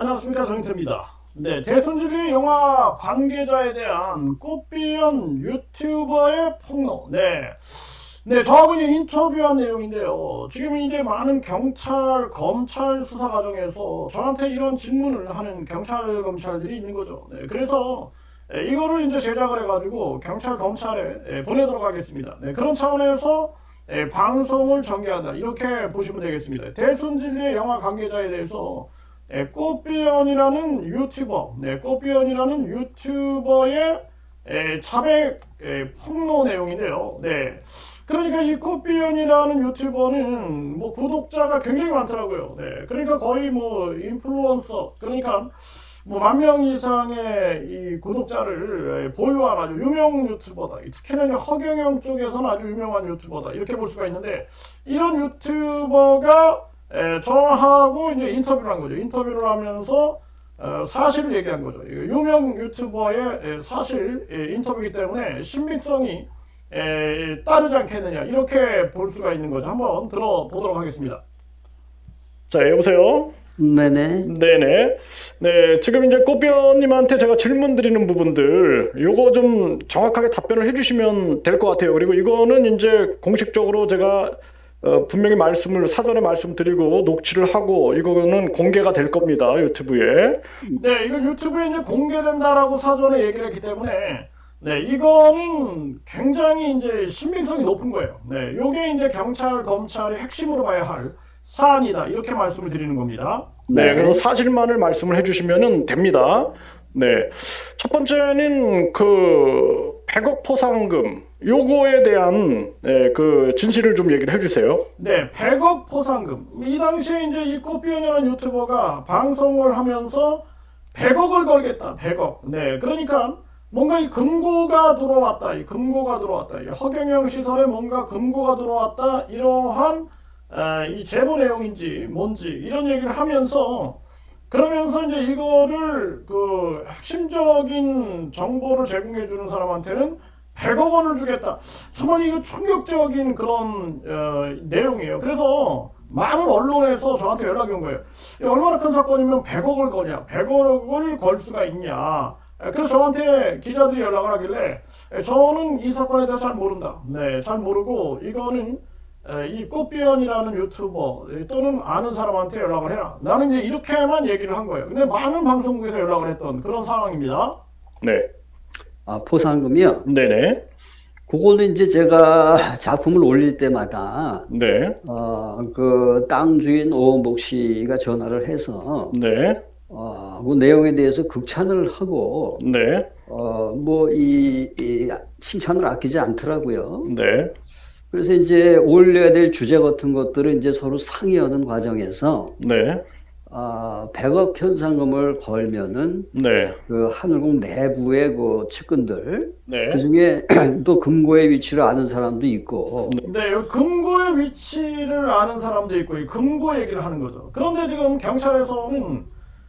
안녕하십니까, 정인태입니다. 네, 대선주의 영화 관계자에 대한 꽃비연 유튜버의 폭로. 네, 저하고 이제 인터뷰한 내용인데요. 지금 이제 많은 경찰, 검찰 수사 과정에서 저한테 이런 질문을 하는 경찰, 검찰들이 있는 거죠. 네, 그래서 이거를 이제 제작을 해가지고 경찰, 검찰에 보내도록 하겠습니다. 네, 그런 차원에서 방송을 전개한다, 이렇게 보시면 되겠습니다. 대선진리의 영화 관계자에 대해서 꽃비연이라는 유튜버, 꽃비연이라는 유튜버의 자백 폭로 내용인데요. 네, 그러니까 이 꽃비연이라는 유튜버는 뭐 구독자가 굉장히 많더라고요. 네, 그러니까 거의 뭐 인플루언서, 그러니까 뭐 10,000명 이상의 이 구독자를 보유한 아주 유명 유튜버다. 특히나 허경영 쪽에서는 아주 유명한 유튜버다, 이렇게 볼 수가 있는데, 이런 유튜버가 저하고 이제 인터뷰를 한 거죠. 인터뷰를 하면서 사실을 얘기한 거죠. 유명 유튜버의 사실 인터뷰이기 때문에 신빙성이 따르지 않겠느냐, 이렇게 볼 수가 있는 거죠. 한번 들어보도록 하겠습니다. 자, 여보세요? 네네. 네네. 네, 지금 이제 꽃비연님한테 제가 질문 드리는 부분들, 요거 좀 정확하게 답변을 해주시면 될 것 같아요. 그리고 이거는 이제 공식적으로 제가 분명히 사전에 말씀드리고 녹취를 하고 이거는 공개가 될 겁니다, 유튜브에. 네, 이거 유튜브에 이제 공개된다라고 사전에 얘기를 했기 때문에, 네, 이거는 굉장히 이제 신빙성이 높은 거예요. 네, 요게 이제 경찰, 검찰의 핵심으로 봐야 할 사안이다, 이렇게 말씀을 드리는 겁니다. 네, 그래서 사실만을 말씀을 해주시면 됩니다. 네, 첫 번째는 그 100억 포상금, 요거에 대한 그 진실을 좀 얘기를 해주세요. 네, 100억 포상금. 이 당시에 이제 이 꽃비연이라는 유튜버가 방송을 하면서 100억을 걸겠다, 100억. 네, 그러니까 뭔가 이 금고가 들어왔다, 이 허경영 시설에 뭔가 금고가 들어왔다, 이러한 이 제보 내용인지 뭔지 이런 얘기를 하면서, 그러면서 이제 이거를 그 핵심적인 정보를 제공해 주는 사람한테는 100억 원을 주겠다. 정말 이거 충격적인 그런 내용이에요. 그래서 많은 언론에서 저한테 연락이 온 거예요. 얼마나 큰 사건이면 100억을 거냐, 100억을 걸 수가 있냐. 그래서 저한테 기자들이 연락을 하길래 저는 이 사건에 대해서 잘 모른다. 네, 잘 모르고 이거는 이 꽃비연이라는 유튜버 또는 아는 사람한테 연락을 해라. 나는 이제 이렇게만 얘기를 한 거예요. 근데 많은 방송국에서 연락을 했던 그런 상황입니다. 네. 아, 포상금이요? 네네. 그거는 이제 제가 작품을 올릴 때마다, 네. 그 땅 주인 오원복 씨가 전화를 해서, 네. 그 내용에 대해서 극찬을 하고, 네. 이 칭찬을 아끼지 않더라고요. 네. 그래서 이제 올려야 될 주제 같은 것들을 이제 서로 상의하는 과정에서, 네. 100억 현상금을 걸면은, 네. 그 하늘궁 내부의 그 측근들, 네. 그 중에 또 금고의 위치를 아는 사람도 있고. 네, 금고의 위치를 아는 사람도 있고, 이 금고 얘기를 하는 거죠. 그런데 지금 경찰에서는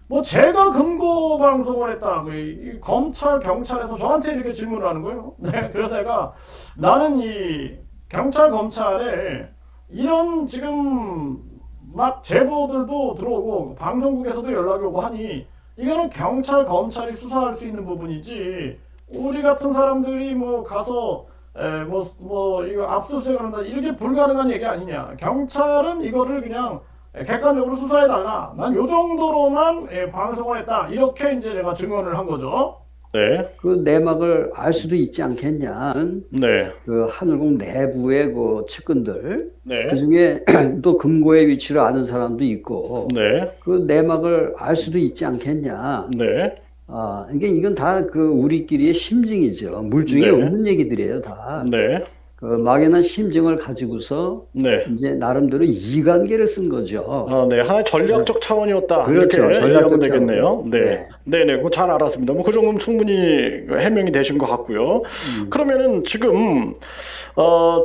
뭐 제가 금고 방송을 했다, 이 검찰, 경찰에서 저한테 이렇게 질문을 하는 거예요. 네, 그래서 내가 나는 이 경찰, 검찰에 이런 지금 막 제보들도 들어오고 방송국에서도 연락이 오고 하니 이거는 경찰, 검찰이 수사할 수 있는 부분이지, 우리 같은 사람들이 뭐 가서 이거 압수수색한다, 이렇게 불가능한 얘기 아니냐. 경찰은 이거를 그냥 객관적으로 수사해달라. 난 요 정도로만 방송을 했다, 이렇게 이제 제가 증언을 한 거죠. 네. 그 내막을 알 수도 있지 않겠냐. 네. 그 하늘궁 내부의 그 측근들, 네. 그 중에 또 금고의 위치를 아는 사람도 있고, 네. 그 내막을 알 수도 있지 않겠냐. 네. 그러니까 이건 다 그 우리끼리의 심증이죠. 물증이 네. 없는 얘기들이에요, 다. 네. 그 막연한 심증을 가지고서 네. 이제 나름대로 이관계를 쓴 거죠. 네. 하나의 전략적 차원이었다. 그렇죠. 이렇게 이해하면 전략적 되겠네요. 차원. 네. 네. 네네. 그거 잘 알았습니다. 뭐 그 정도면 충분히 해명이 되신 것 같고요. 그러면은 지금,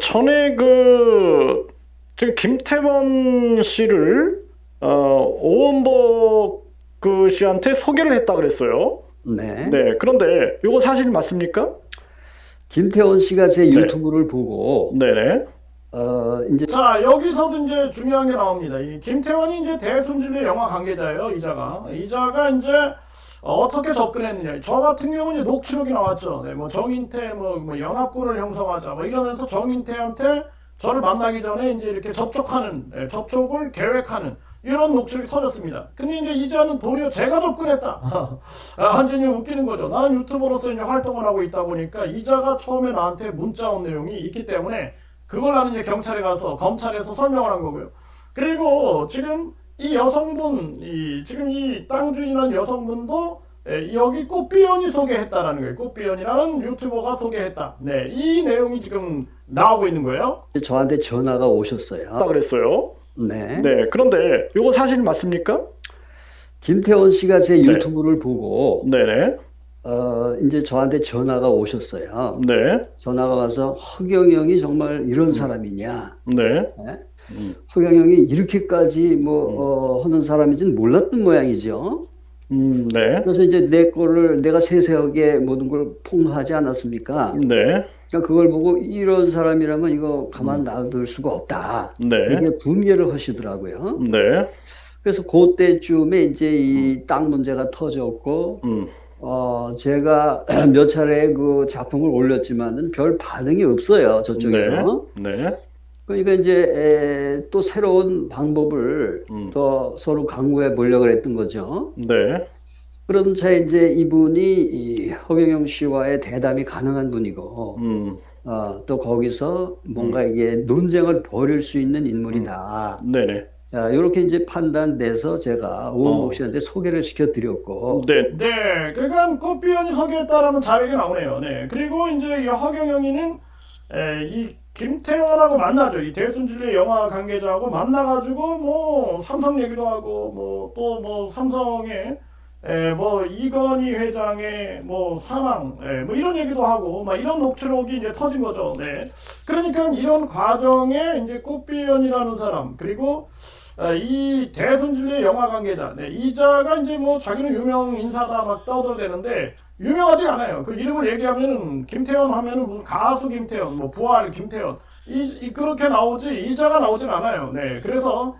전에 지금 김태원 씨를, 오원복 씨한테 소개를 했다 그랬어요. 네. 네. 그런데 이거 사실 맞습니까? 김태원 씨가 제 유튜브를 보고, 네네. 이제 자, 여기서도 이제 중요한 게 나옵니다. 이 김태원이 이제 대순진리 영화 관계자예요, 이자가. 이자가 이제 어떻게 접근했느냐. 저 같은 경우는 이제 녹취록이 나왔죠. 네, 뭐 정인태 뭐 연합군을 형성하자 뭐 이러면서 정인태한테 저를 만나기 전에 이제 이렇게 접촉하는, 접촉을 계획하는 이런 녹취록이 터졌습니다. 근데 이제 이자는 도리어 제가 접근했다. 완전히 웃기는 거죠. 나는 유튜버로서 이제 활동을 하고 있다 보니까 이자가 처음에 나한테 문자 온 내용이 있기 때문에 그걸 나는 이제 경찰에 가서 검찰에서 설명을 한 거고요. 그리고 지금 이 여성분, 지금 이 땅 주인이라는 여성분도 여기 꽃비연이 소개했다라는 거예요. 꽃비연이라는 유튜버가 소개했다. 네, 이 내용이 지금 나오고 있는 거예요. 저한테 전화가 오셨어요. 그랬어요. 네. 네. 그런데 이거 사실 맞습니까? 김태원 씨가 제 유튜브를 보고 네네. 이제 저한테 전화가 오셨어요. 네. 전화가 와서 허경영이 정말 이런 사람이냐. 네. 네? 허경영이 이렇게까지 하는 사람인지는 몰랐던 모양이죠. 네. 그래서 이제 내가 세세하게 모든 걸 폭로하지 않았습니까? 네. 그러니까 그걸 보고 이런 사람이라면 이거 가만 놔둘 수가 없다. 네. 이게 분개를 하시더라고요. 네. 그래서 그때쯤에 이제 이 땅 문제가 터졌고, 제가 몇 차례 그 작품을 올렸지만은 별 반응이 없어요, 저쪽에서. 네. 그러니까 이제 또 새로운 방법을 더 서로 강구해 보려고 했던 거죠. 네. 그런 차에 이제 이분이 이 허경영 씨와의 대담이 가능한 분이고, 또 거기서 뭔가 이게 논쟁을 벌일 수 있는 인물이다. 네네. 자, 이렇게 이제 판단돼서 제가 오은복 씨한테 소개를 시켜드렸고. 네. 네, 그러니까 꽃비연이 소개했다라는 자백이 나오네요. 네, 그리고 이제 이 허경영이는 이 김태원하고 만나죠. 이 대순진리 영화 관계자하고 만나가지고 뭐 삼성 얘기도 하고 뭐 또 뭐 삼성의 뭐 이건희 회장의 뭐 사망 뭐 이런 얘기도 하고 막 이런 녹취록이 이제 터진 거죠. 네, 그러니까 이런 과정에 이제 꽃비연이라는 사람 그리고 이 대순진리 영화 관계자, 네, 이자가 이제 뭐 자기는 유명 인사다 막 떠들어대는데 유명하지 않아요. 그 이름을 얘기하면은 김태원 하면은 무슨 가수 김태원, 뭐 부활 김태원 그렇게 나오지 이자가 나오진 않아요. 네, 그래서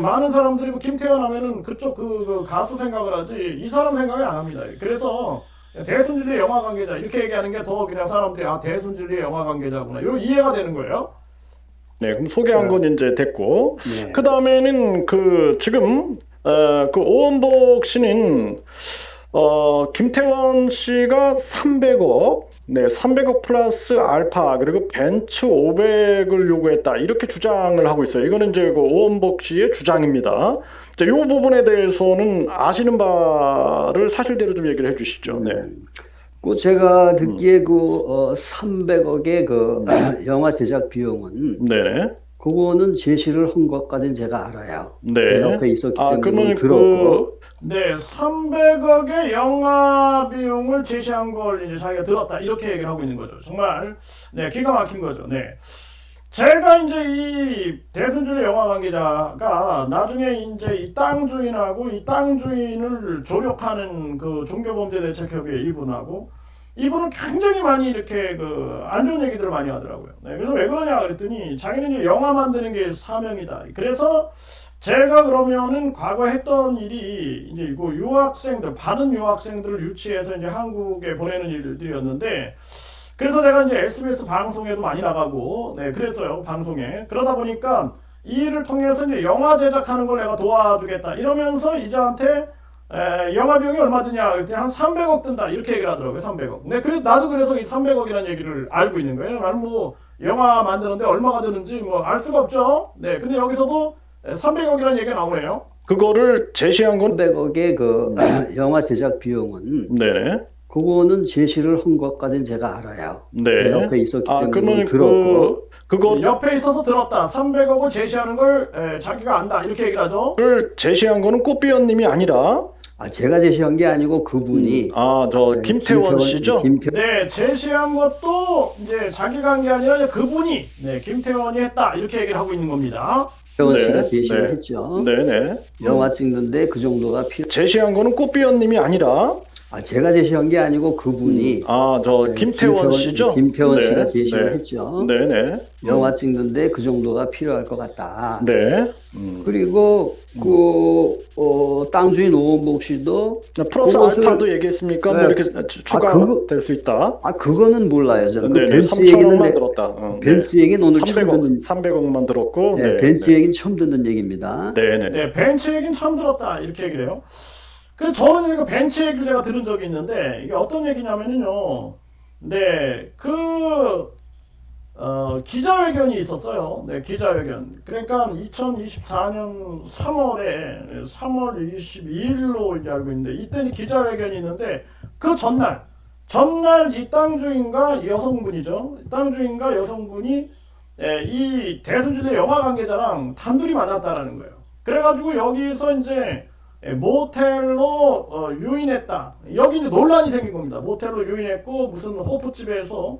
많은 사람들이 뭐 김태원 하면은 그쪽 그 가수 생각을 하지 이 사람 생각이 안 합니다. 그래서 대순진리 영화 관계자 이렇게 얘기하는 게 더 그냥 사람들이 대순진리 영화 관계자구나 이런 이해가 되는 거예요. 네, 그럼 소개한 건 이제 됐고, 네. 그 다음에는 지금, 그 오은복 씨는, 김태원 씨가 300억, 네, 300억 플러스 알파, 그리고 벤츠 500을 요구했다. 이렇게 주장을 하고 있어요. 이거는 이제 그 오은복 씨의 주장입니다. 이 부분에 대해서는 아시는 바를 사실대로 좀 얘기를 해주시죠. 네. 그 제가 듣기에 300억의 영화 제작 비용은 네네. 그거는 제시를 한 것까지는 제가 알아요. 네. 제 옆에 있었기 때문에 그러면 들었고. 네, 300억의 영화 비용을 제시한 걸 이제 자기가 들었다 이렇게 얘기를 하고 있는 거죠. 정말 네, 기가 막힌 거죠. 네. 제가 이제 이 대순진리 영화 관계자가 나중에 이제 이 땅 주인하고 이 땅 주인을 조력하는 그 종교범죄대책협의회 이분은 굉장히 많이 이렇게 안 좋은 얘기들을 많이 하더라고요. 네, 그래서 왜 그러냐 그랬더니 자기는 이제 영화 만드는 게 사명이다. 그래서 제가 그러면은 과거에 했던 일이 이제 이거 받은 유학생들을 유치해서 이제 한국에 보내는 일들이었는데 그래서 내가 이제 SBS 방송에도 많이 나가고, 네, 그랬어요, 방송에. 그러다 보니까 이 일을 통해서 이제 영화 제작하는 걸 내가 도와주겠다. 이러면서 이자한테 영화 비용이 얼마 드냐? 그랬더니 한 300억 든다. 이렇게 얘기를 하더라고요, 300억. 네, 나도 그래서 이 300억이라는 얘기를 알고 있는 거예요. 나는 뭐 영화 만드는데 얼마가 드는지 뭐 알 수가 없죠. 네, 근데 여기서도 300억이라는 얘기가 나오네요. 그거를 제시한 건 300억의 영화 제작 비용은 네네. 그거는 제시를 한 것까지는 제가 알아요. 네. 제 옆에 있었기 때문에 그러면 들었고. 그거 옆에 있어서 들었다. 300억을 제시하는 걸 자기가 안다. 이렇게 얘기를 하죠. 를 제시한 거는 꽃비연님이 아니라 제가 제시한 게 아니고 그분이 김태원 씨죠? 네, 제시한 것도 이제 자기가 한 게 아니라 이제 그분이 김태원이 했다. 이렇게 얘기를 하고 있는 겁니다. 김태원 씨가 제시를 했죠. 네네. 영화 찍는데 그 정도가 제시한 거는 꽃비연님이 아니라 제가 제시한 게 아니고 그분이 저 김태원 씨죠? 김태원 씨가 제시를 했죠. 네네. 영화 찍는데 그 정도가 필요할 것 같다. 네. 그리고 땅 주인 오원복 씨도 플러스 알파도 얘기했습니까? 뭐 이렇게 추가될 수 있다. 그거는 몰라요. 저는 네, 벤츠 3천억만 들었다. 벤츠 얘기는 오늘 300억만 들었고. 네, 벤츠 얘기는 처음 듣는 얘기입니다. 네, 벤츠 얘기는 처음 들었다 이렇게 얘기를 해요. 그래서 저는 이거 벤츠 얘기를 제가 들은 적이 있는데 이게 어떤 얘기냐면요. 네, 기자회견이 있었어요. 네, 기자회견. 그러니까 2024년 3월 22일로 이제 알고 있는데 이때 기자회견이 있는데 그 전날 이 땅 주인과 여성분이죠. 땅 주인과 여성분이 이 대순진의 영화 관계자랑 단둘이 만났다라는 거예요. 그래가지고 여기서 이제 모텔로 유인했다. 여기 이제 논란이 생긴 겁니다. 모텔로 유인했고 무슨 호프집에서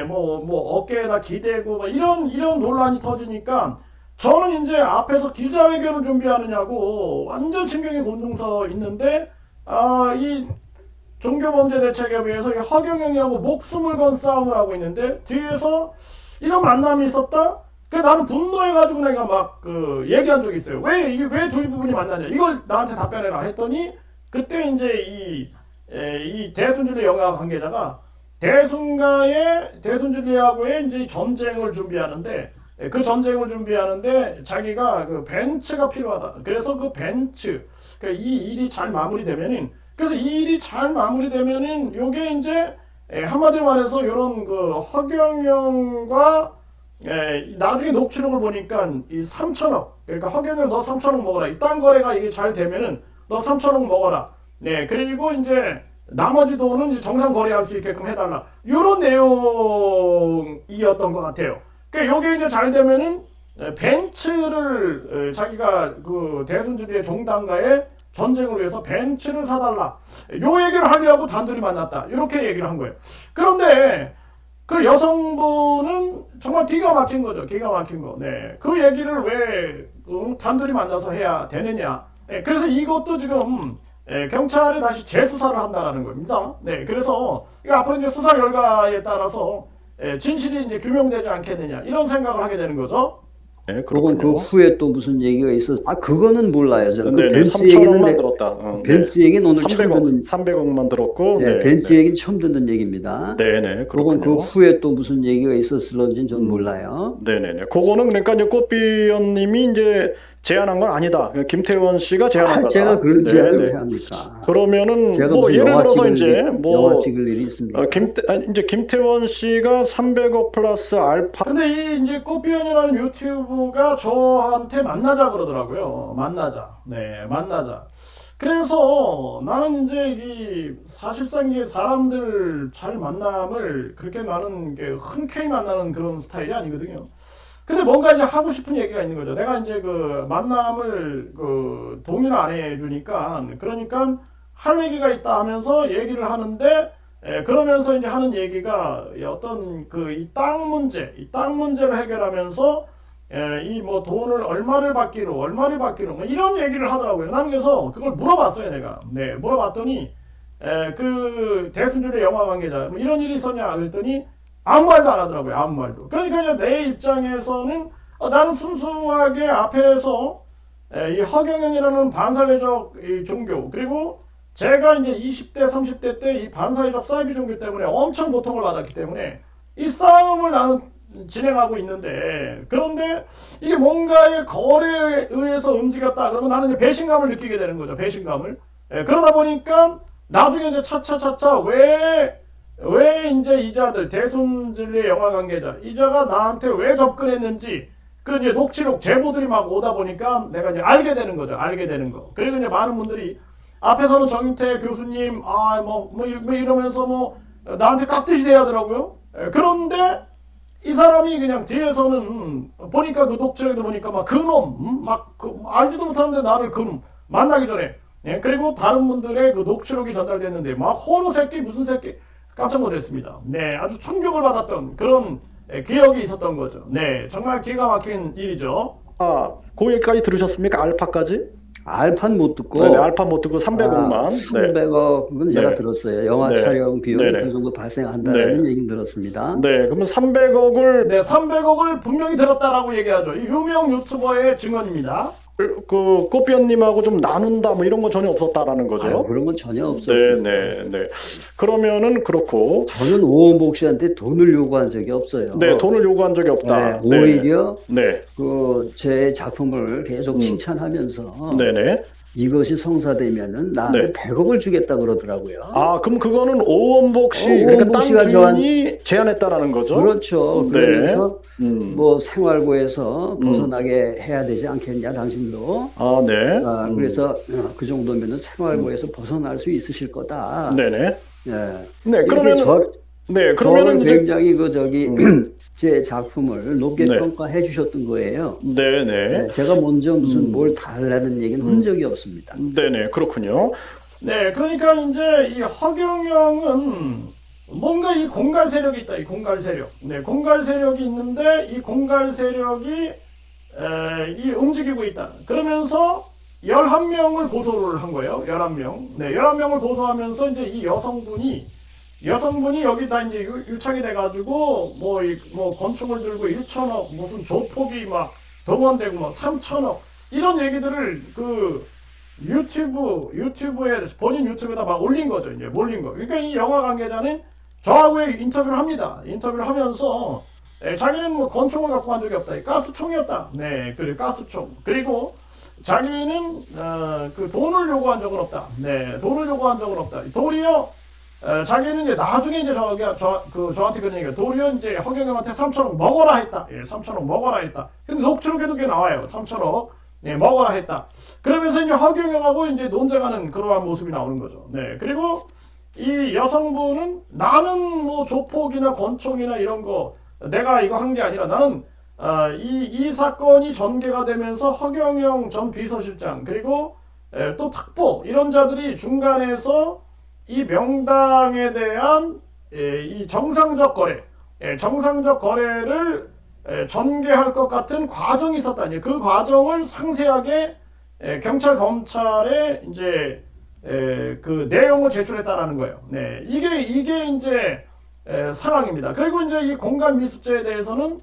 뭐 어깨에다 기대고 막 이런 논란이 터지니까 저는 이제 앞에서 기자회견을 준비하느냐고 완전 신경이 곤두서 있는데 이 종교범죄대책에 비해서 허경영이하고 목숨을 건 싸움을 하고 있는데 뒤에서 이런 만남이 있었다. 나는 분노해가지고 내가 막 얘기한 적이 있어요. 왜 두 부분이 만나냐? 이걸 나한테 답변해라 했더니 그때 이제 이 대순진리 영화 관계자가 대순진리하고의 이제 전쟁을 준비하는데 그 전쟁을 준비하는데 자기가 그 벤츠가 필요하다. 그래서 그 벤츠 이 일이 잘 마무리되면은 그래서 이 일이 잘 마무리되면은 요게 이제 한마디로 말해서 이런 그 허경영과 나중에 녹취록을 보니까 이 3천억 그러니까 허경영 너 3천억 먹어라. 이 땅 거래가 이게 잘 되면은 너 3천억 먹어라. 네 그리고 이제 나머지 돈은 이제 정상 거래할 수 있게끔 해달라. 이런 내용이었던 것 같아요. 그러니까 요게 이제 잘 되면은 벤츠를 자기가 그 대순진리의 종단과의 전쟁을 위해서 벤츠를 사달라. 요 얘기를 하려고 단둘이 만났다. 이렇게 얘기를 한 거예요. 그런데 그 여성분은 정말 기가 막힌 거죠. 기가 막힌 거. 네. 그 얘기를 왜 단둘이 만나서 해야 되느냐. 네. 그래서 이것도 지금 경찰에 다시 재수사를 한다라는 겁니다. 네. 그래서 앞으로 이제 수사 결과에 따라서 진실이 이제 규명되지 않겠느냐. 이런 생각을 하게 되는 거죠. 네, 그리고 그 후에 또 무슨 얘기가 있어서 그거는 몰라요. 저는 그 벤츠 3천억만 들었다. 벤츠 얘기는 오늘 300억만 들었고 벤츠 얘기는 처음 듣는 얘기입니다. 네네. 그리고 그 후에 또 무슨 얘기가 있었을런지는 저는 몰라요. 네네네. 그거는 그러니까 이제 꽃비연님이 이제 제안한 건 아니다. 김태원 씨가 제안한 거다. 제가 그런 제안을 왜 합니까? 그러면은 뭐 예를 들어서 이제 영화 찍을 일이 있습니다. 이제 김태원 씨가 300억 플러스 알파. 근데 이 이제 꽃비연이라는 유튜브가 저한테 만나자 그러더라고요. 만나자. 네, 만나자. 그래서 나는 이제 이 사실상 이게 사람들 잘 만남을 그렇게 나는 게 흔쾌히 만나는 그런 스타일이 아니거든요. 근데 뭔가 이제 하고 싶은 얘기가 있는 거죠. 내가 이제 그 만남을 동의를 안 해주니까 그러니까 할 얘기가 있다 하면서 얘기를 하는데 그러면서 이제 하는 얘기가 어떤 이 땅 문제를 해결하면서 이 뭐 돈을 얼마를 받기로 뭐 이런 얘기를 하더라고요. 나는 그래서 그걸 물어봤어요, 내가. 네, 물어봤더니 그 대순진리 영화 관계자 뭐 이런 일이 있었냐 그랬더니 아무 말도 안 하더라고요. 아무 말도. 그러니까 이제 내 입장에서는 나는 순수하게 앞에서 이 허경영이라는 반사회적 이 종교 그리고 제가 이제 20대 30대 때 이 반사회적 사이비 종교 때문에 엄청 고통을 받았기 때문에 이 싸움을 나는 진행하고 있는데 그런데 이게 뭔가의 거래에 의해서 움직였다 그러면 나는 이제 배신감을 느끼게 되는 거죠. 배신감을. 그러다 보니까 나중에 이제 차차 왜 이제 이자들 대순진리 영화 관계자 이자가 나한테 왜 접근했는지 그 이제 녹취록 제보들이 막 오다 보니까 내가 이제 알게 되는 거죠. 알게 되는 거. 그리고 이제 많은 분들이 앞에서는 정인태 교수님 뭐 이러면서 나한테 깍듯이 대하더라고요. 그런데 이 사람이 그냥 뒤에서는 보니까 그 녹취록에도 보니까 막 그놈 알지도 못하는데 나를 그놈 만나기 전에 그리고 다른 분들의 그 녹취록이 전달됐는데 막 호로 새끼 무슨 새끼 깜짝 놀랐습니다. 네, 아주 충격을 받았던 그런 기억이 있었던 거죠. 네, 정말 기가 막힌 일이죠. 그 얘기까지 들으셨습니까? 알파까지? 알파는 못 듣고. 네, 알파 못 듣고 300억만. 300억은 제가 네. 들었어요. 영화 네. 촬영 비용이 네네. 그 정도 발생한다는 네. 얘기는 들었습니다. 네, 그러면 300억을 네, 300억을 분명히 들었다라고 얘기하죠. 이 유명 유튜버의 증언입니다. 그 꽃비언님하고 좀 나눈다 뭐 이런 건 전혀 없었다라는 거죠. 아유, 그런 건 전혀 없어요. 네. 그러면은 그렇고. 저는 오원복 씨한테 돈을 요구한 적이 없어요. 네, 돈을 요구한 적이 없다. 네, 오히려 네. 제 작품을 계속 칭찬하면서 네네. 이것이 성사되면은 나한테 네. 100억을 주겠다 그러더라고요. 아, 그럼 그거는 오원복 씨, 오원복 그러니까 땅 씨가 주인이 제안했다라는 거죠? 그렇죠. 네. 그러면서 뭐 생활고에서 벗어나게 해야 되지 않겠냐, 당신도. 아, 네. 그래서 그 정도면은 생활고에서 벗어날 수 있으실 거다. 네네. 예. 네, 그러면은 네, 그러면은 저를 이제 굉장히 제 작품을 높게 네. 평가해 주셨던 거예요. 네네. 네, 제가 먼저 무슨 뭘 달라는 얘기는 한 적이 없습니다. 네네, 그렇군요. 네, 그러니까 이제 이 허경영은 뭔가 이 공갈 세력이 있다. 이 공갈 세력. 네, 공갈 세력이 있는데 이 공갈 세력이 이 움직이고 있다. 그러면서 11명을 고소를 한 거예요. 11명. 네, 11명을 고소하면서 이제 이 여성분이 여기다 이제 유착이 돼가지고 뭐 권총을 들고 1천억 무슨 조폭이 막 동원되고 뭐 3천억 이런 얘기들을 그 유튜브에 본인 유튜브에다 막 올린 거죠. 이제 몰린 거. 그러니까 이 영화 관계자는 저하고 인터뷰를 합니다. 인터뷰를 하면서 자기는 뭐 권총을 갖고 간 적이 없다. 가스총이었다. 네, 그리고 가스총. 그리고 자기는 그 돈을 요구한 적은 없다. 네, 돈을 요구한 적은 없다. 도리어 자기는 이제 나중에 이제 저한테 그런 얘기가 도리어 이제 허경영한테 3천억 먹어라 했다. 예, 3천억 먹어라 했다. 근데 녹취록에도 그게 나와요. 3천억 네, 먹어라 했다. 그러면서 이제 허경영하고 이제 논쟁하는 그러한 모습이 나오는 거죠. 네, 그리고 이 여성분은 나는 뭐 조폭이나 권총이나 이런 거 내가 이거 한 게 아니라 나는 이 사건이 전개가 되면서 허경영 전 비서실장 그리고 또 특보 이런 자들이 중간에서 이 명당에 대한 이 정상적 거래를 전개할 것 같은 과정이 있었다. 그 과정을 상세하게 경찰 검찰에 이제 그 내용을 제출했다라는 거예요. 네, 이게 이제 상황입니다. 그리고 이제 이 공간 미수죄에 대해서는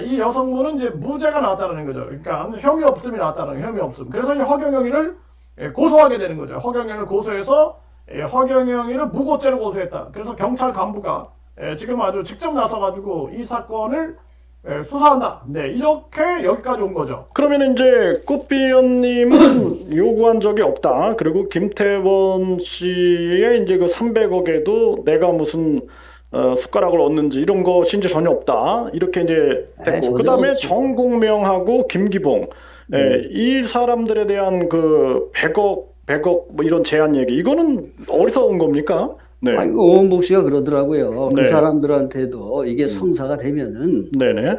이 여성분은 이제 무죄가 나왔다는 거죠. 그러니까 혐의 없음이 나왔다는 거예요. 혐의 없음. 그래서 이 허경영이를 고소하게 되는 거죠. 허경영을 고소해서 허경영이를 무고죄로 고소했다. 그래서 경찰 간부가 지금 아주 직접 나서가지고 이 사건을 수사한다. 네, 이렇게 여기까지 온 거죠. 그러면 이제 꽃비연님은 요구한 적이 없다. 그리고 김태원 씨의 이제 그 300억에도 내가 무슨 숟가락을 얻는지 이런 것이 이제 전혀 없다. 이렇게 이제 됐고, 그 다음에 정공명하고 김기봉, 이 사람들에 대한 그 100억 뭐 이런 제한 얘기, 이거는 어디서 온 겁니까? 네. 오원복 씨가 그러더라고요. 네. 그 사람들한테도 이게 성사가 되면은, 네네.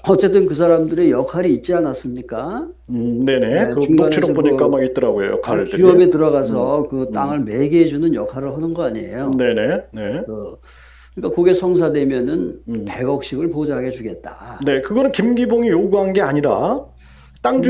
어쨌든 그 사람들의 역할이 있지 않았습니까? 네네. 네, 그 녹취록 보니까 막 있더라고요. 역할들이. 기업에 들어가서 그 땅을 매개해주는 역할을 하는 거 아니에요? 네네. 네. 그러니까 그게 성사되면은 100억씩을 보장해 주겠다. 네, 그거는 김기봉이 요구한 게 아니라 땅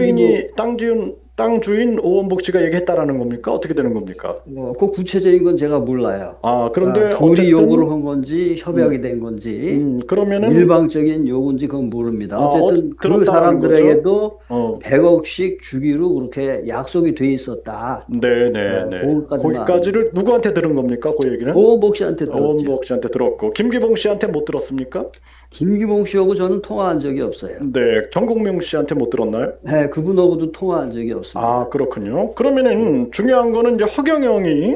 주인 오원복 씨가 얘기했다라는 겁니까? 어떻게 되는 겁니까? 그 구체적인 건 제가 몰라요. 그런데 둘이 어쨌든 요구를 한 건지 협약이 된 건지 그러면은 일방적인 요구인지 그건 모릅니다. 어쨌든 그 사람들에게도 100억씩 주기로 그렇게 약속이 돼 있었다. 네네네. 거기까지를 누구한테 들은 겁니까? 그 얘기는? 오원복 씨한테 들었죠. 오원복 씨한테 들었고 김기봉 씨한테 못 들었습니까? 김기봉 씨하고 저는 통화한 적이 없어요. 네, 정공명 씨한테 못 들었나요? 네, 그분하고도 통화한 적이 없습니다. 그렇군요. 그러면은 중요한 거는 이제 허경영이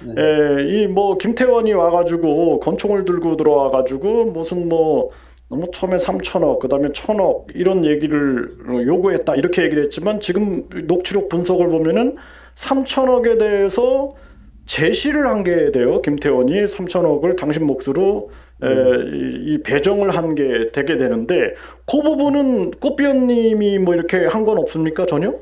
이 뭐 김태원이 와가지고 권총을 들고 들어와가지고 무슨 뭐 처음에 3천억, 그다음에 1,000억 이런 얘기를 요구했다 이렇게 얘기를 했지만 지금 녹취록 분석을 보면은 3천억에 대해서 제시를 한 게 돼요. 김태원이 3천억을 당신 몫으로 이 배정을 한 게 되게 되는데 그 부분은 꽃비연님이 뭐 이렇게 한 건 없습니까? 전혀?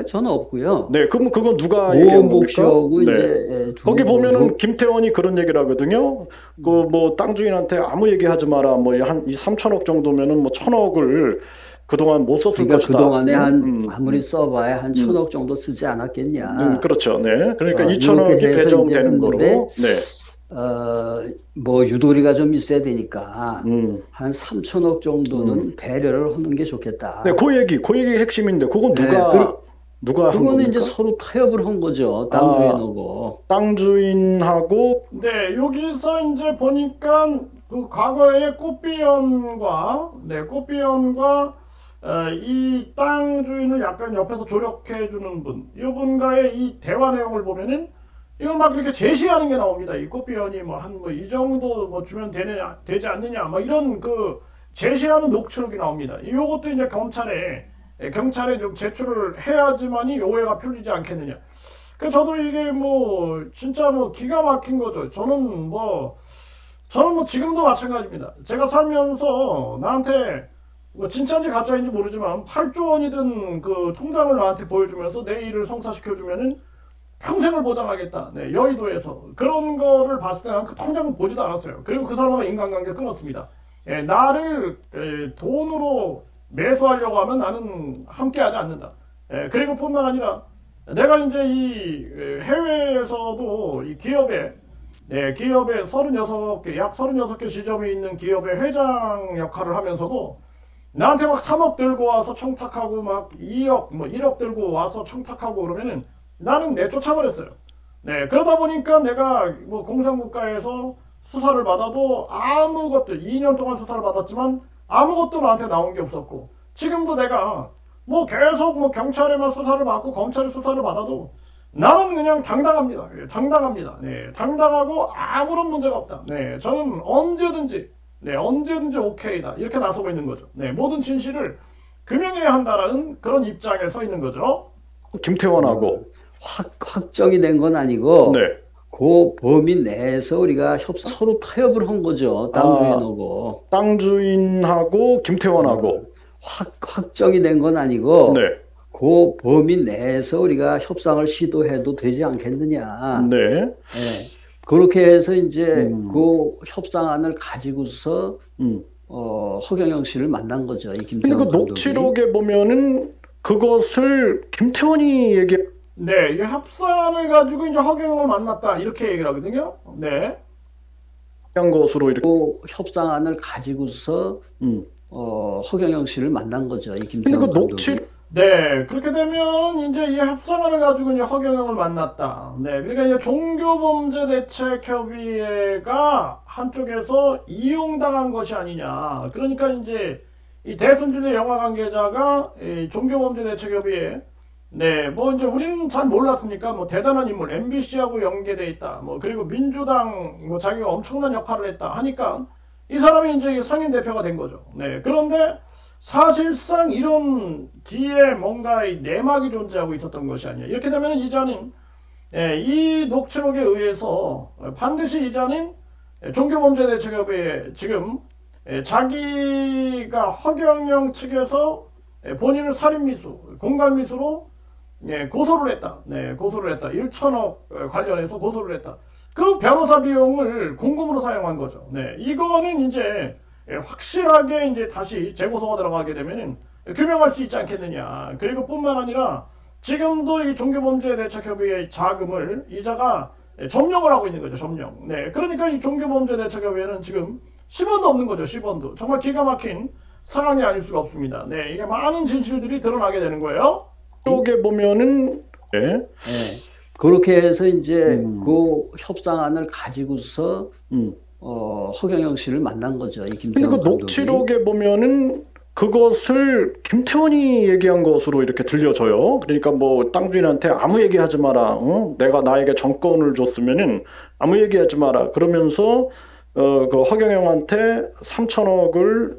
저는 없고요. 네, 그럼 그건 누가 얘기한 겁니까? 네. 이제 거기 보면은 김태원이 그런 얘기를 하거든요. 그 뭐 땅 주인한테 아무 얘기하지 마라. 뭐 한 3천억 정도면은 뭐 1,000억을 그동안 못 썼을 그러니까 것이다. 그동안에 아무리 써봐야 한 1,000억 정도 쓰지 않았겠냐. 그렇죠. 네. 그러니까 이렇게 2,000억이 해서 배정되는 이제 거로. 했는데, 네. 뭐 유도리가 좀 있어야 되니까 한 3,000억 정도는 배려를 하는 게 좋겠다. 네, 그 얘기 핵심인데 그건 누가 한 그거는 겁니까? 이제 서로 타협을 한 거죠. 땅 주인하고. 땅 주인하고. 네, 여기서 이제 보니까 그 과거에 꽃비연과 이 땅 주인을 약간 옆에서 조력해 주는 분, 이분과의 이 대화 내용을 보면은 이걸 막 이렇게 제시하는 게 나옵니다. 이 꽃비연이 뭐 한 뭐 이 정도 뭐 주면 되지 않느냐, 뭐 이런 그 제시하는 녹취록이 나옵니다. 이것도 이제 경찰에 좀 제출을 해야지만이 오해가 풀리지 않겠느냐. 그 저도 이게 뭐 진짜 뭐 기가 막힌 거죠. 저는 뭐 지금도 마찬가지입니다. 제가 살면서 나한테 뭐 진짜인지 가짜인지 모르지만 8조 원이 든 그 통장을 나한테 보여주면서 내 일을 성사시켜주면은 평생을 보장하겠다. 네, 여의도에서 그런 거를 봤을 때는 그 통장을 보지도 않았어요. 그리고 그 사람과 인간관계를 끊었습니다. 나를 돈으로 매수하려고 하면 나는 함께하지 않는다. 그리고 뿐만 아니라 내가 이제 이 해외에서도 이 기업에 36개, 약 36개 지점이 있는 기업의 회장 역할을 하면서도 나한테 막 3억 들고 와서 청탁하고 막 2억, 뭐 1억 들고 와서 청탁하고 그러면은 나는 내쫓아버렸어요. 네, 그러다 보니까 내가 뭐 공산국가에서 수사를 받아도 아무것도 2년 동안 수사를 받았지만 아무것도 나한테 나온 게 없었고 지금도 내가 뭐 계속 뭐 경찰에만 수사를 받고 검찰에 수사를 받아도 나는 그냥 당당합니다. 당당합니다. 네, 당당하고 아무런 문제가 없다. 네, 저는 언제든지 오케이다. 이렇게 나서고 있는 거죠. 네, 모든 진실을 규명해야 한다라는 그런 입장에 서 있는 거죠. 김태원하고 확정이 된 건 아니고 네. 그 범위 내에서 우리가 서로 타협을 한 거죠. 땅 주인하고. 땅 주인하고 김태원하고 확정이 된 건 아니고 네. 그 범위 내에서 우리가 협상을 시도해도 되지 않겠느냐. 네. 네. 그렇게 해서 이제 그 협상안을 가지고서 허경영 씨를 만난 거죠. 이 김태원 근데 그 녹취록에 보면은 그것을 김태원이 네, 이 협상안을 가지고 이제 허경영을 만났다 이렇게 얘기를 하거든요. 네. 한 것으로 이렇게 그 협상안을 가지고서 허경영 씨를 만난 거죠. 이 김태원 근데 그 녹취록 네, 그렇게 되면 이제 이 협상안을 가지고 이제 허경영을 만났다. 네, 그러니까 이제 종교범죄대책협의회가 한쪽에서 이용당한 것이 아니냐. 그러니까 이제 이 대선진의 영화 관계자가 이 종교범죄대책협의회, 네, 뭐 이제 우리는 잘 몰랐으니까 뭐 대단한 인물, MBC하고 연계돼 있다. 뭐 그리고 민주당 뭐 자기가 엄청난 역할을 했다 하니까 이 사람이 이제 상임 대표가 된 거죠. 네, 그런데 사실상 이런 뒤에 뭔가 내막이 존재하고 있었던 것이 아니야. 이렇게 되면 이자는 이 녹취록에 의해서 반드시 이자는 종교범죄대책협의회 지금 자기가 허경영 측에서 본인을 살인미수, 공갈미수로 고소를 했다. 네, 고소를 했다. 1,000억 관련해서 고소를 했다. 그 변호사 비용을 공금으로 사용한 거죠. 네, 이거는 이제 확실하게 이제 다시 재고소가 들어가게 되면은 규명할 수 있지 않겠느냐. 그리고 뿐만 아니라 지금도 이 종교범죄대책협의회 자금을 이자가 점령을 하고 있는 거죠. 점령. 네, 그러니까 이 종교범죄대책협의회는 지금 10원도 없는 거죠. 10원도. 정말 기가 막힌 상황이 아닐 수가 없습니다. 네, 이게 많은 진실들이 드러나게 되는 거예요. 쪽에 보면은 네. 그렇게 해서 이제 그 협상안을 가지고서 허경영 씨를 만난 거죠. 이 김태원 근데 그 녹취록에 보면은 그것을 김태원이 얘기한 것으로 이렇게 들려져요. 그러니까 뭐 땅 주인한테 아무 얘기하지 마라. 내가 나에게 정권을 줬으면은 아무 얘기하지 마라. 그러면서 그 허경영한테 3,000억을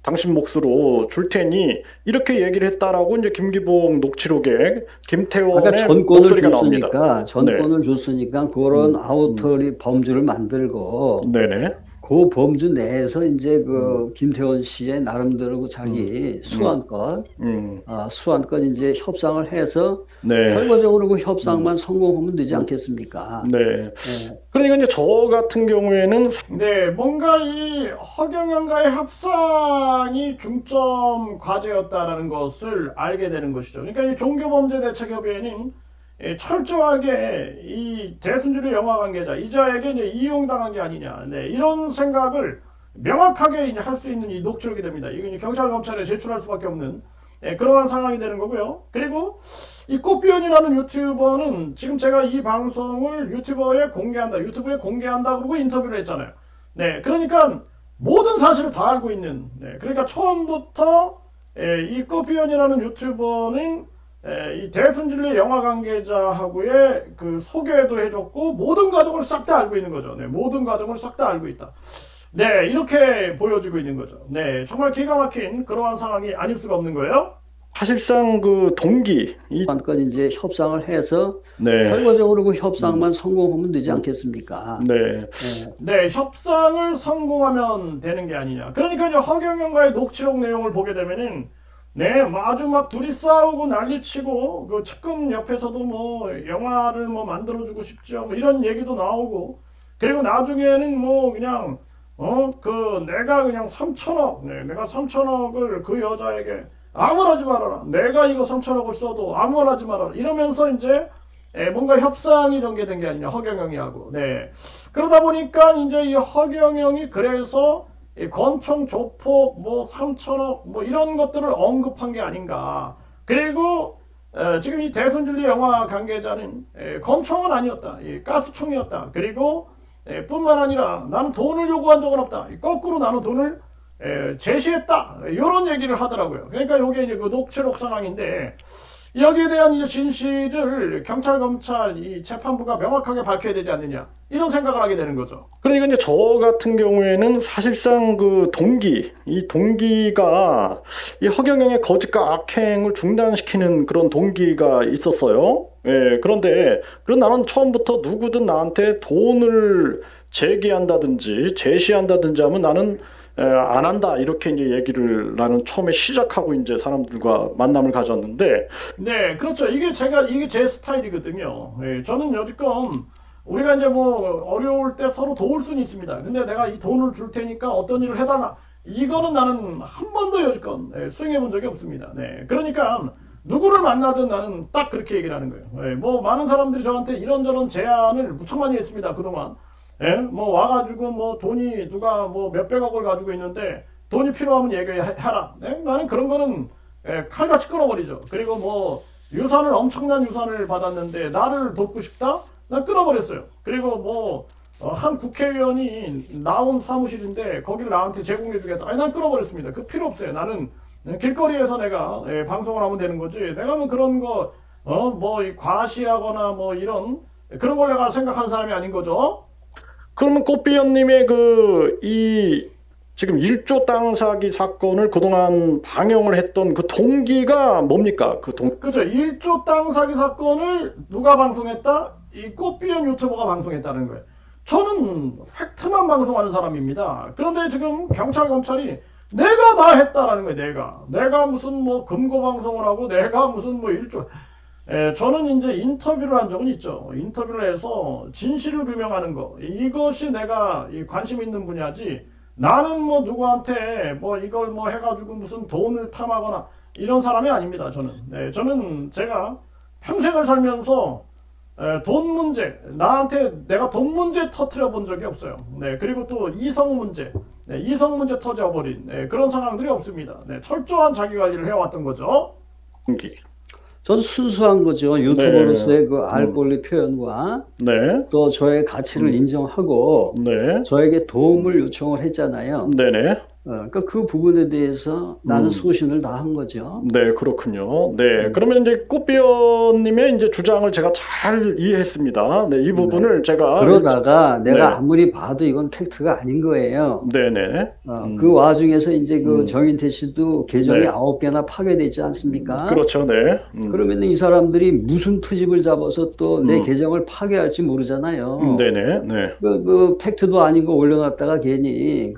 당신 몫으로 줄 테니 이렇게 얘기를 했다라고 이제 김기복 녹취록에 김태원의 목소리가 나옵니다. 전권을 줬으니까 그런 아우터리 범주를 만들고 네네. 그 그 범주 내에서 이제 그 김태원 씨의 나름대로 자기 수완껏 이제 협상을 해서 네. 결과적으로 그 협상만 성공하면 되지 않겠습니까? 네. 그러니까 이제 저 같은 경우에는 네, 뭔가 이 허경영과의 협상이 중점 과제였다라는 것을 알게 되는 것이죠. 그러니까 이 종교범죄대책협의회는 철저하게 이 대순주류 영화 관계자 이자에게 이제 이용당한 게 아니냐, 네, 이런 생각을 명확하게 이제 할 수 있는 이 녹취록이 됩니다. 이거 이제 경찰 검찰에 제출할 수밖에 없는 그러한 상황이 되는 거고요. 그리고 이 꽃비연이라는 유튜버는 지금 제가 이 방송을 유튜브에 공개한다 그러고 인터뷰를 했잖아요. 네, 그러니까 모든 사실을 다 알고 있는. 네, 그러니까 처음부터 이 꽃비연이라는 유튜버는 이 대순진리 영화 관계자하고의 그 소개도 해줬고 모든 과정을 싹 다 알고 있는 거죠. 네, 모든 과정을 싹 다 알고 있다. 네, 이렇게 보여지고 있는 거죠. 네, 정말 기가 막힌 그러한 상황이 아닐 수가 없는 거예요. 사실상 그 동기 건 이제 협상을 해서 네. 결과적으로 그 협상만 성공하면 되지 않겠습니까? 네. 네, 협상을 성공하면 되는 게 아니냐. 그러니까 이제 허경영과의 녹취록 내용을 보게 되면은 네, 아주 막 둘이 싸우고 난리치고 그 측근 옆에서도 뭐 영화를 뭐 만들어주고 싶죠. 뭐 이런 얘기도 나오고 그리고 나중에는 뭐 그냥 내가 그냥 3천억, 네, 내가 3천억을 그 여자에게 아무 말 하지 말아라. 내가 이거 3천억을 써도 아무 말 하지 말아라. 이러면서 이제 뭔가 협상이 전개된 게 아니냐, 허경영이하고. 네. 그러다 보니까 이제 이 허경영이 그래서 이 권총 조폭 뭐 3천억 뭐 이런 것들을 언급한 게 아닌가. 그리고 지금 이 대순진리 영화 관계자는 권총은 아니었다. 이 가스총이었다. 그리고 뿐만 아니라 나는 돈을 요구한 적은 없다. 거꾸로 나는 돈을 제시했다. 이런 얘기를 하더라고요. 그러니까 이게 이제 그 녹취록 상황인데 여기에 대한 이제 진실을 경찰, 검찰, 이 재판부가 명확하게 밝혀야 되지 않느냐. 이런 생각을 하게 되는 거죠. 그러니까 이제 저 같은 경우에는 사실상 그 이 동기가 이 허경영의 거짓과 악행을 중단시키는 그런 동기가 있었어요. 예, 그런데 나는 처음부터 누구든 나한테 돈을 제시한다든지 하면 나는 안 한다 이렇게 이제 얘기를 나는 처음에 시작하고 이제 사람들과 만남을 가졌는데 네, 그렇죠. 이게 제 스타일이거든요. 네, 저는 여지껏 우리가 이제 뭐 어려울 때 서로 도울 수는 있습니다. 근데 내가 이 돈을 줄 테니까 어떤 일을 해달라. 이거는 나는 한 번도 여지껏 수행해 본 적이 없습니다. 네, 그러니까 누구를 만나든 나는 딱 그렇게 얘기를 하는 거예요. 네, 뭐 많은 사람들이 저한테 이런저런 제안을 무척 많이 했습니다. 그동안. 예, 뭐 와가지고 뭐 돈이 누가 뭐 몇백억을 가지고 있는데 돈이 필요하면 얘기해라. 네? 나는 그런 거는 칼같이 끊어버리죠. 그리고 뭐 엄청난 유산을 받았는데 나를 돕고 싶다? 난 끊어버렸어요. 그리고 뭐 한 국회의원이 나온 사무실인데 거기를 나한테 제공해주겠다. 아니 난 끊어버렸습니다. 그 필요 없어요. 나는 길거리에서 내가 방송을 하면 되는 거지. 내가 뭐 그런 거 뭐 과시하거나 뭐 이런 그런 걸 내가 생각하는 사람이 아닌 거죠. 그러면 꽃비연님의 지금 1조 땅 사기 사건을 그동안 방영을 했던 그 동기가 뭡니까? 그렇죠. 1조 땅 사기 사건을 누가 방송했다? 이 꽃비연 유튜버가 방송했다는 거예요. 저는 팩트만 방송하는 사람입니다. 그런데 지금 경찰, 검찰이 내가 다 했다라는 거예요. 내가 무슨 뭐 금고 방송을 하고 내가 무슨 뭐 1조. 저는 이제 인터뷰를 한 적은 있죠. 인터뷰를 해서 진실을 규명하는 거. 이것이 내가 관심 있는 분야지. 나는 뭐 누구한테 뭐 이걸 뭐 해가지고 무슨 돈을 탐하거나 이런 사람이 아닙니다. 저는. 네, 저는 제가 평생을 살면서 돈 문제, 나한테 내가 돈 문제 터트려 본 적이 없어요. 네, 그리고 또 이성 문제 터져버린 그런 상황들이 없습니다. 네, 철저한 자기 관리를 해왔던 거죠. 전 순수한 거죠. 유튜버로서의 그 알 권리 표현과 또 저의 가치를 인정하고 저에게 도움을 요청을 했잖아요. 그러니까 그 부분에 대해서 나는 소신을 다한 거죠. 네, 그렇군요. 네, 그러면 이제 꽃비원님의 이제 주장을 제가 잘 이해했습니다. 네, 이 부분을 제가 그러다가 내가 아무리 봐도 이건 팩트가 아닌 거예요. 네네. 그 와중에서 이제 그 정인태 씨도 계정이 9개나 파괴되지 않습니까? 그렇죠, 네. 그러면 이 사람들이 무슨 투집을 잡아서 또 내 계정을 파괴할지 모르잖아요. 네네, 네. 그 팩트도 아닌 거 올려놨다가 괜히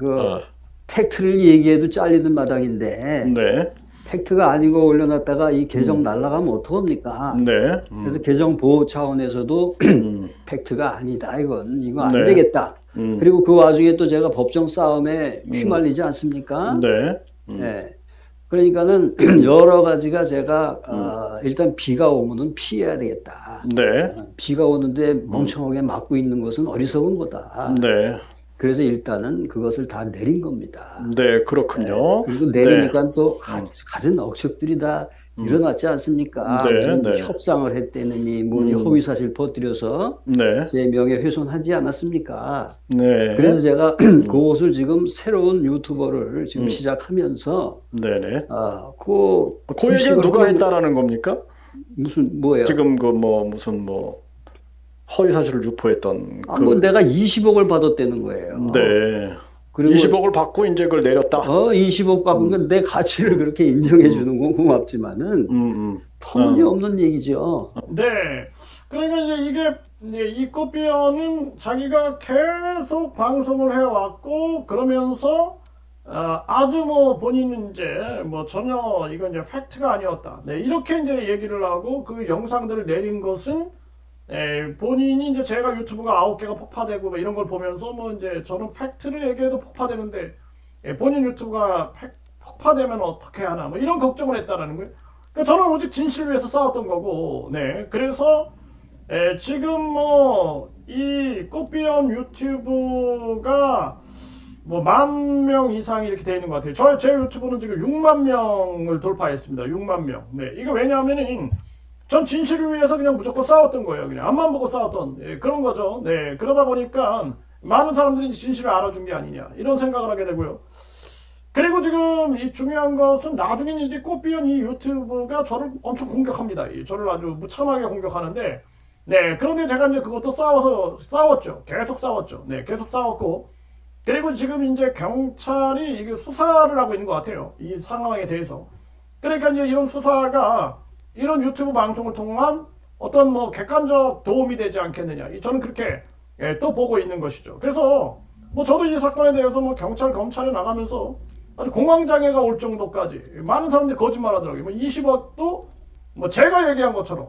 팩트를 얘기해도 잘리는 마당인데 네. 팩트가 아니고 올려놨다가 이 계정 날아가면 어떡합니까? 네. 그래서 계정 보호 차원에서도 팩트가 아니다. 이거 안 되겠다. 그리고 그 와중에 또 제가 법정 싸움에 휘말리지 않습니까? 네. 네. 그러니까는 여러 가지가 제가 일단 비가 오면은 피해야 되겠다. 네. 비가 오는데 멍청하게 맞고 있는 것은 어리석은 거다. 네. 그래서 일단은 그것을 다 내린 겁니다. 네, 그렇군요. 네. 그리고 내리니까 또 가진 억측들이 다 일어났지 않습니까? 협상을 했다느니 뭐니 허위사실 퍼뜨려서 제 명예훼손하지 않았습니까? 네. 그래서 제가 그것을 지금 새로운 유튜버를 지금 시작하면서 네네. 그 얘기를 누가 했다라는 겁니까? 뭐예요? 지금 무슨 허위사실을 유포했던 내가 20억을 받았다는 거예요. 네. 그리고 20억을 받고 이제 그걸 내렸다. 20억 받은 건 내 가치를 그렇게 인정해 주는 건 고맙지만은 터무니없는 얘기죠. 네. 그러니까 이제 이 꽃비어는 자기가 계속 방송을 해왔고 그러면서 아주 본인은 이제 전혀 이건 이제 팩트가 아니었다. 네, 이렇게 이제 얘기를 하고 그 영상들을 내린 것은 본인이 이제 제가 유튜브가 9개가 폭파되고 이런 걸 보면서 이제 저는 팩트를 얘기해도 폭파되는데 본인 유튜브가 폭파되면 어떻게 하나 이런 걱정을 했다라는 거예요. 그러니까 저는 오직 진실을 위해서 싸웠던 거고, 네, 그래서 지금 이 꽃비연 유튜브가 10,000명 이상이 이렇게 되어 있는 것 같아요. 제 유튜브는 지금 6만 명을 돌파했습니다. 6만 명. 네, 이게 왜냐하면은 전 진실을 위해서 그냥 무조건 싸웠던 거예요. 그냥 앞만 보고 싸웠던 그런 거죠. 네, 그러다 보니까 많은 사람들이 진실을 알아준 게 아니냐 이런 생각을 하게 되고요. 그리고 지금 이 중요한 것은 나중에 이제 꽃비연 이 유튜브가 저를 엄청 공격합니다. 저를 아주 무참하게 공격하는데, 네, 그런데 제가 이제 그것도 싸웠죠. 계속 싸웠죠. 네, 계속 싸웠고, 그리고 지금 이제 경찰이 이게 수사를 하고 있는 것 같아요. 이 상황에 대해서. 그러니까 이제 이런 수사가 이런 유튜브 방송을 통한 어떤 객관적 도움이 되지 않겠느냐. 저는 그렇게 또 보고 있는 것이죠. 그래서 저도 이 사건에 대해서 경찰, 검찰에 나가면서 아주 공황장애가 올 정도까지 많은 사람들이 거짓말 하더라고요. 20억도 제가 얘기한 것처럼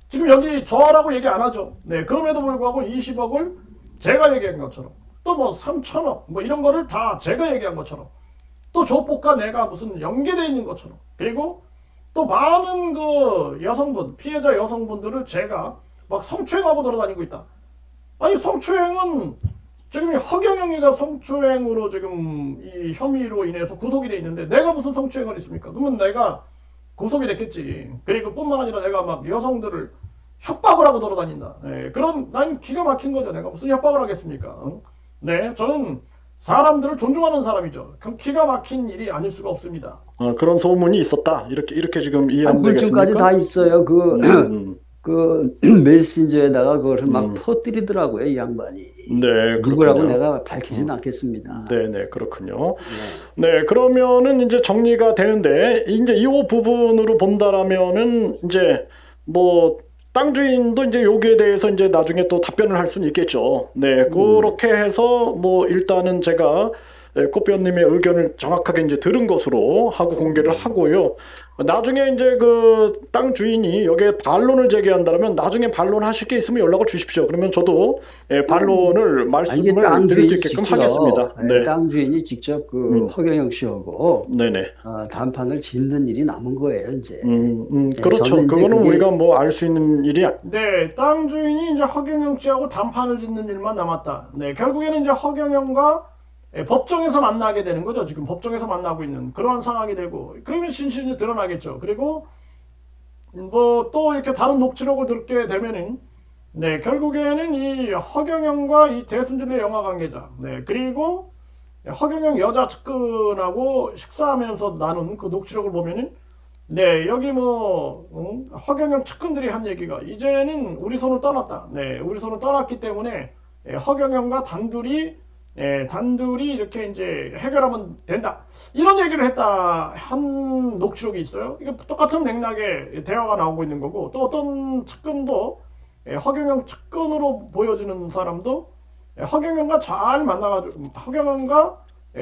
지금 여기 저라고 얘기 안 하죠. 네, 그럼에도 불구하고 20억을 제가 얘기한 것처럼 또 3천억 이런 거를 다 제가 얘기한 것처럼 또 조폭과 내가 무슨 연계되어 있는 것처럼 그리고 또 많은 그 피해자 여성분들을 제가 막 성추행하고 돌아다니고 있다. 아니 성추행은 지금 허경영이가 성추행으로 지금 이 혐의로 인해서 구속이 돼 있는데 내가 무슨 성추행을 했습니까? 그러면 내가 구속이 됐겠지. 그리고 뿐만 아니라 내가 막 여성들을 협박을 하고 돌아다닌다. 네, 난 기가 막힌 거죠. 내가 무슨 협박을 하겠습니까? 네, 저는 사람들을 존중하는 사람이죠. 그럼 기가 막힌 일이 아닐 수가 없습니다. 그런 소문이 있었다. 이렇게 지금 이해하면 되겠습니까? 물증까지 다 있어요. 그 메신저에다가 그것을 막 퍼뜨리더라고요, 이 양반이. 네, 누구라고 내가 밝히진 않겠습니다. 네, 그렇군요. 네, 그러면은 이제 정리가 되는데 이제 이 부분으로 본다라면은 이제 땅 주인도 이제 여기에 대해서 이제 나중에 또 답변을 할 수는 있겠죠. 네, 그렇게 해서 일단은 제가 꽃비연님의 의견을 정확하게 이제 들은 것으로 하고 공개를 하고요. 나중에 이제 그 땅 주인이 여기에 반론을 제기한다면 나중에 반론하실 게 있으면 연락을 주십시오. 그러면 저도 말론을 말씀을 드릴 수 있게끔 하겠습니다. 네. 땅 주인이 직접 그 허경영 씨하고 네네. 단판을 짓는 일이 남은 거예요, 이제. 그렇죠. 그거는 우리가 알 수 있는 일이. 네, 땅 주인이 이제 허경영 씨하고 단판을 짓는 일만 남았다. 네, 결국에는 이제 허경영과 법정에서 만나게 되는 거죠. 지금 법정에서 만나고 있는 그러한 상황이 되고 그러면 진실이 드러나겠죠. 그리고 또 이렇게 다른 녹취록을 듣게 되면은 결국에는 이 허경영과 이 대순진의 영화 관계자 그리고 허경영 여자 측근하고 식사하면서 나눈 그 녹취록을 보면은 네, 여기 허경영 측근들이 한 얘기가 이제는 우리 손을 떠났다. 네, 우리 손을 떠났기 때문에 허경영과 단둘이 이렇게 이제 해결하면 된다. 이런 얘기를 했다 한 녹취록이 있어요. 이게 똑같은 맥락의 대화가 나오고 있는 거고, 또 어떤 측근도 허경영 측근으로 보여지는 사람도 허경영과 잘 만나가지고 허경영과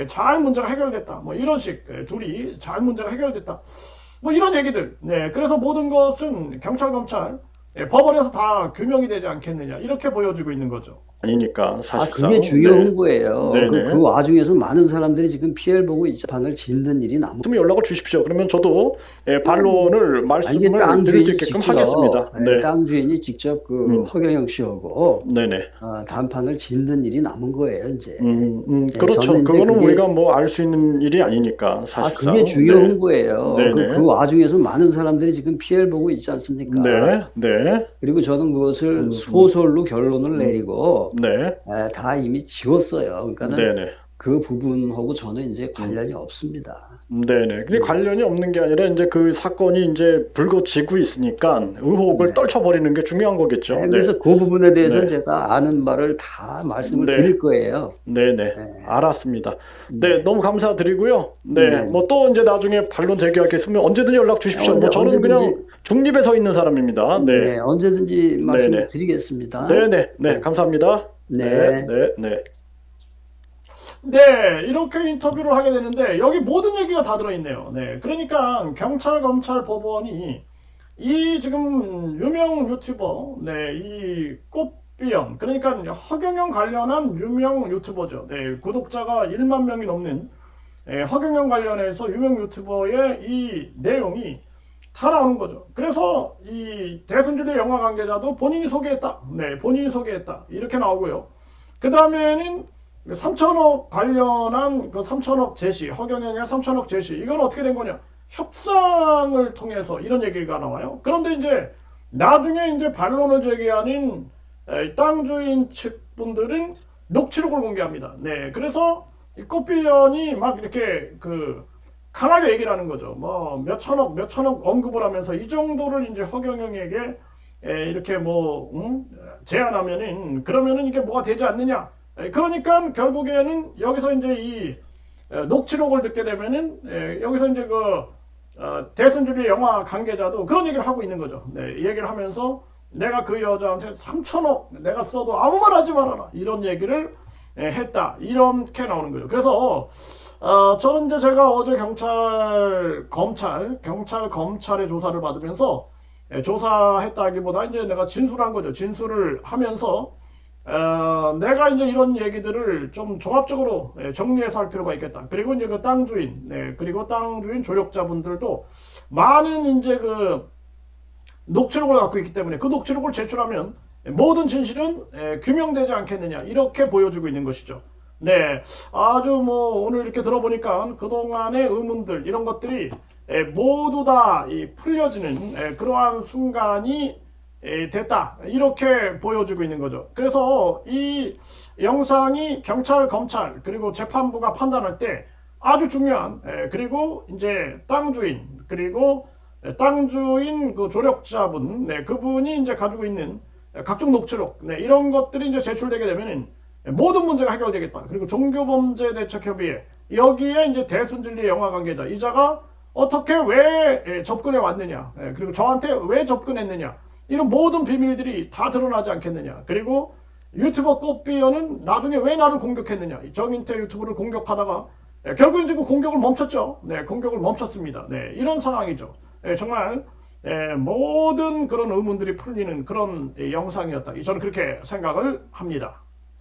잘 문제가 해결됐다. 뭐 이런 식 둘이 잘 문제가 해결됐다. 뭐 이런 얘기들. 네, 그래서 모든 것은 경찰, 검찰, 법원에서 다 규명이 되지 않겠느냐 이렇게 보여지고 있는 거죠. 아니니까 사실상. 그게 중요한 거예요. 그 와중에서 많은 사람들이 지금 피해를 보고 있죠. 판을 짓는 일이 남은. 연락을 주십시오. 그러면 저도 반론을 말씀을 드릴 수 있게끔 하겠습니다. 네. 땅 주인이 직접 허경영 씨하고 네네. 단판을 짓는 일이 남은 거예요, 이제. 그렇죠. 그거는 우리가 뭐 알 수 있는 일이 아니니까 사실상. 그게 중요한 거예요. 그 와중에서 많은 사람들이 지금 피해를 보고 있지 않습니까? 네. 그리고 저는 그것을 소설로 결론을 내리고 다 이미 지웠어요. 그러니까는 그 부분하고 저는 이제 관련이 없습니다. 근데 관련이 없는 게 아니라 이제 그 사건이 이제 불거지고 있으니까 의혹을 떨쳐버리는 게 중요한 거겠죠. 그래서 그 부분에 대해서 제가 아는 바를 다 말씀을 드릴 거예요. 알았습니다. 너무 감사드리고요. 뭐 또 이제 나중에 반론 제기할 게 있으면 언제든지 연락 주십시오. 뭐 저는 그냥 중립에 서 있는 사람입니다. 언제든지 말씀드리겠습니다. 감사합니다. 네, 이렇게 인터뷰를 하게 되는데 여기 모든 얘기가 다 들어있네요. 그러니까 경찰, 검찰, 법원이 이 지금 유명 유튜버, 이 꽃비연, 그러니까 허경영 관련한 유명 유튜버죠. 구독자가 1만 명이 넘는 허경영 관련해서 유명 유튜버의 이 내용이 다 나오는 거죠. 그래서 이 대순진리 영화 관계자도 본인이 소개했다. 본인이 소개했다. 이렇게 나오고요. 그 다음에는 3천억 관련한 그 3천억 제시, 허경영의 3천억 제시, 이건 어떻게 된 거냐? 협상을 통해서 이런 얘기가 나와요. 그런데 이제 나중에 이제 반론을 제기하는 땅 주인 측 분들은 녹취록을 공개합니다. 그래서 이 꽃비연이 막 이렇게 강하게 얘기를 하는 거죠. 뭐 몇 천억 언급을 하면서 이 정도를 이제 허경영에게 이렇게 제안하면은 그러면은 이게 뭐가 되지 않느냐? 그러니까 결국에는 여기서 이제 이 녹취록을 듣게 되면은 여기서 이제 대순주리 영화 관계자도 그런 얘기를 하고 있는 거죠. 얘기를 하면서 내가 그 여자한테 3천억 내가 써도 아무 말 하지 말아라 이런 얘기를 했다 이렇게 나오는 거죠. 그래서 저는 이제 제가 어제 검찰의 조사를 받으면서 조사했다기보다 이제 내가 진술한 거죠. 진술을 하면서 내가 이제 이런 얘기들을 좀 종합적으로 정리해서 할 필요가 있겠다. 그리고 이제 그 땅 주인, 그리고 땅 주인 조력자분들도 많은 이제 녹취록을 갖고 있기 때문에 그 녹취록을 제출하면 모든 진실은 규명되지 않겠느냐 이렇게 보여주고 있는 것이죠. 아주 오늘 이렇게 들어보니까 그동안의 의문들 이런 것들이 모두 다 풀려지는 그러한 순간이 됐다 이렇게 보여주고 있는 거죠. 그래서 이 영상이 경찰, 검찰 그리고 재판부가 판단할 때 아주 중요한 그리고 이제 땅 주인 그리고 땅 주인 그 조력자분 그분이 이제 가지고 있는 각종 녹취록 이런 것들이 이제 제출되게 되면 모든 문제가 해결되겠다. 그리고 종교범죄대책협의회 여기에 이제 대순진리 영화 관계자 이자가 어떻게 왜 접근해 왔느냐 그리고 저한테 왜 접근했느냐 이런 모든 비밀들이 다 드러나지 않겠느냐. 그리고 유튜버 꽃비연은 나중에 왜 나를 공격했느냐. 정인태 유튜브를 공격하다가 결국 이제 그 공격을 멈췄죠. 공격을 멈췄습니다. 이런 상황이죠. 정말 모든 그런 의문들이 풀리는 그런 영상이었다. 저는 그렇게 생각을 합니다.